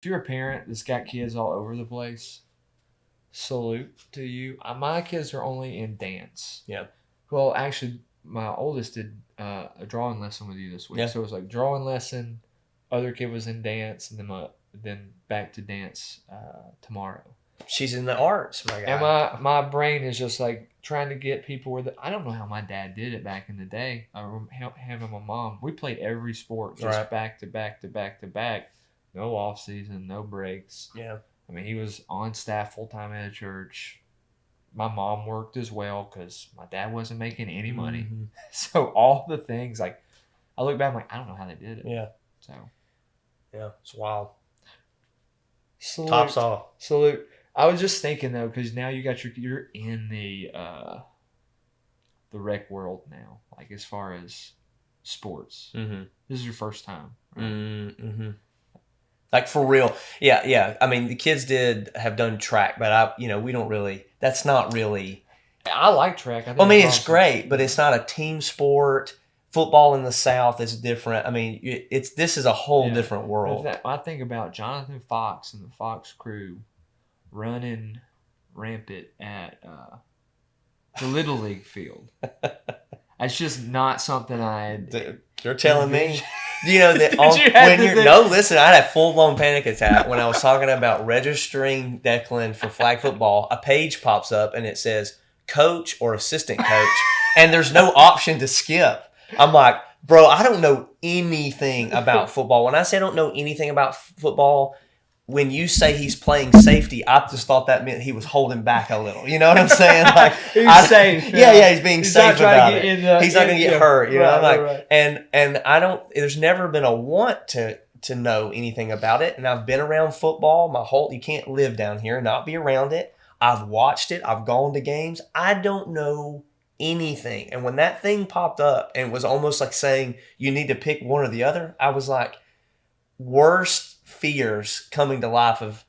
if you're a parent that's got kids all over the place, salute to you. My kids are only in dance. Yeah. Well, actually, my oldest did a drawing lesson with you this week. Yeah. So it was like drawing lesson. Other kid was in dance, and then back to dance tomorrow. She's in the arts, my guy. And my brain is just like trying to get people where I don't know how my dad did it back in the day. I remember him and my mom. We played every sport just back to back to back to back. No off season, no breaks. Yeah. I mean, he was on staff full time at a church. My mom worked as well because my dad wasn't making any money. Mm-hmm. So all the things, like, I look back, I'm like, I don't know how they did it. Yeah. So. Yeah, it's wild. Salute. Tops off. Salute. I was just thinking though, because now you're in the rec world now, like as far as sports. Mm-hmm. This is your first time, right? Mm-hmm. Like for real. Yeah. I mean, the kids have done track, but we don't really. That's not really. I like track. I mean, it's great, but it's not a team sport. Football in the South is different. I mean, this is a whole different world. I think about Jonathan Fox and the Fox crew running rampant at the Little League field. That's just not something You're telling me. Listen, I had a full-blown panic attack when I was talking about registering Declan for flag football. A page pops up and it says coach or assistant coach, and there's no option to skip. I'm like, bro, I don't know anything about football. When I say I don't know anything about football, when you say he's playing safety, I just thought that meant he was holding back a little. You know what I'm saying? Like he's safe. Yeah, he's being safe about it. He's not going to get hurt. You know, I'm like, right. And I don't. There's never been a want to know anything about it. And I've been around football you can't live down here and not be around it. I've watched it. I've gone to games. I don't know anything. And when that thing popped up and was almost like saying you need to pick one or the other, I was like, worst fears coming to life of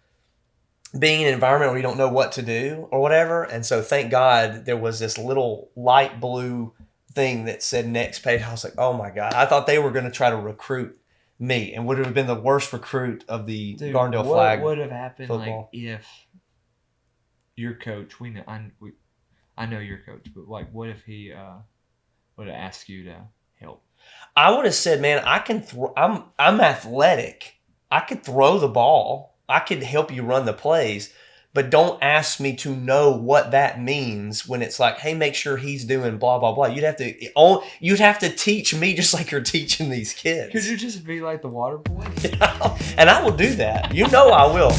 being in an environment where you don't know what to do or whatever. And so thank God there was this little light blue thing that said next page. I was like, oh my God. I thought they were going to try to recruit me and would have been the worst recruit of the Gardendale flag. What would have happened football. Like if your coach, I know your coach, but like what if he would have asked you to help? I would have said, man, I can I'm athletic. I could throw the ball. I could help you run the plays, but don't ask me to know what that means when it's like, hey, make sure he's doing blah, blah, blah. You'd have to teach me just like you're teaching these kids. Could you just be like the water boy? And I will do that. You know I will.